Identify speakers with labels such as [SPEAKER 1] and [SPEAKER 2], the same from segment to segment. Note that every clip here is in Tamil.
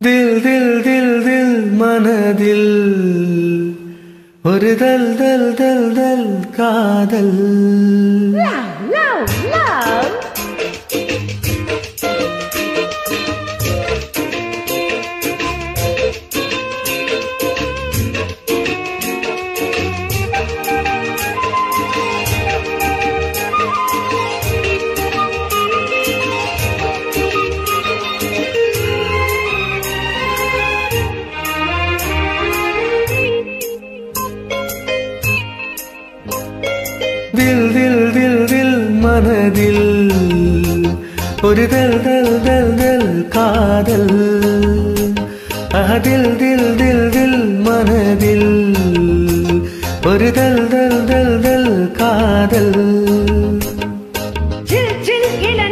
[SPEAKER 1] தில் தில் தில் தில் மனதில் ஒரு தல் தல் தல் தல் காதல். தில் தில் தில் தில் மனதில் ஒரு தல் தல் தல் தல் காதல். தில் தில் தில்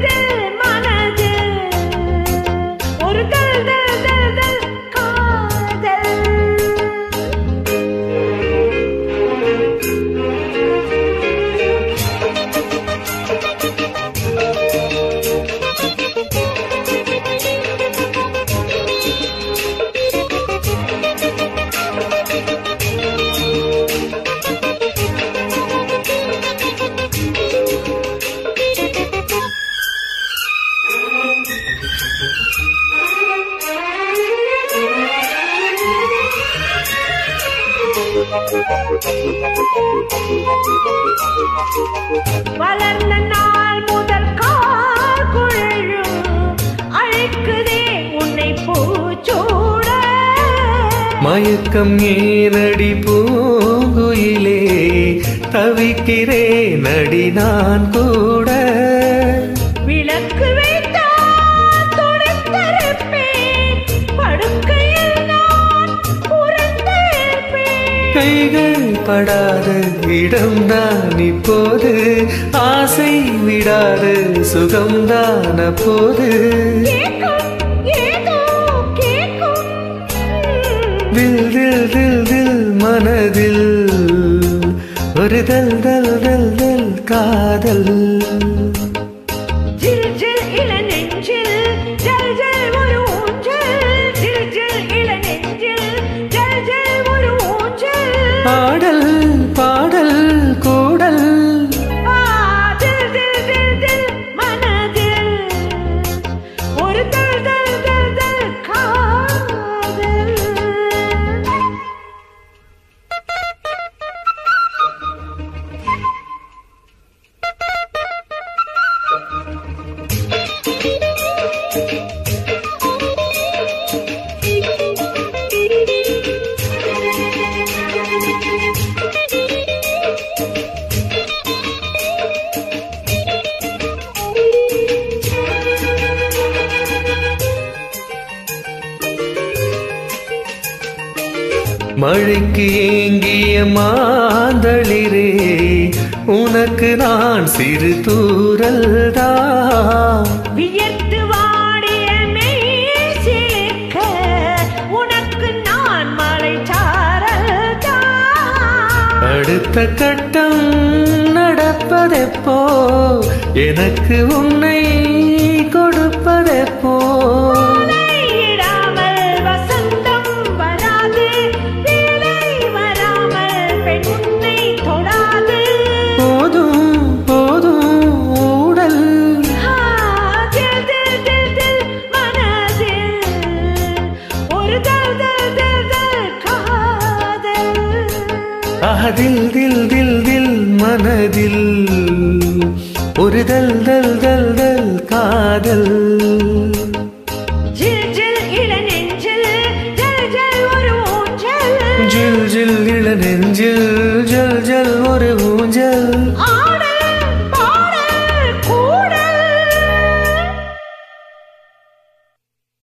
[SPEAKER 1] தில் மனதில் ஒரு தல் தல் தல் தல் காதல்.
[SPEAKER 2] வளர்ந்த நாள் முதல் கால் குழலும் அழைக்குதே உன்னை பூச்சூட.
[SPEAKER 1] மயக்கம் ஏனடி பூங்குயிலே தவிக்கிறேன் நடி நான் கூட.
[SPEAKER 2] விளக்கு வைத்தால் துடைத்தருப்பேன், படுக்கையில் நான் புரண்டிருப்பேன்.
[SPEAKER 1] கைகள் படாத இடம்தான் இப்போது, ஆசை விடாத சுகம்தான் அப்போது. தில் தில் தில் தில் மனதில் ஒரு தல் தல் தல் தல் காதல்.
[SPEAKER 2] ஜில் ஜில் இளநெஞ்சில் ஜல் ஜல் ஒரு ஊஞ்சல். ஜில் ஜில் இளநெஞ்சில் ஜல் ஜல் ஒரு ஊஞ்சல்.
[SPEAKER 1] பாடல் பாடல் கூடல்.
[SPEAKER 2] தில் தில் தில் தில் மனதில் ஒரு தல் தல் தல் தல் காதல்.
[SPEAKER 1] மழைக்கு ஏங்கிய மாந்தளிரே உனக்கு நான் சிறு தூரல்தான்.
[SPEAKER 2] வியர்த்து வாடிய மெய்சிலிர்க்க உனக்கு நான் மலைச்சாரல்தான்.
[SPEAKER 1] அடுத்த கட்டம் நடப்பதெப்போ, எனக்கு உன்னை கொடுப்பதெப்போ. தில் தில் தில் தில் மனதில் ஒரு தல் தல் தல் தல் காதல்.
[SPEAKER 2] ஜில் ஜில் இளநெஞ்சில் ஜல் ஜல் ஒரு ஊஞ்சல்.
[SPEAKER 1] ஜில் ஜில் இளநெஞ்சில் ஜல் ஜல் ஒரு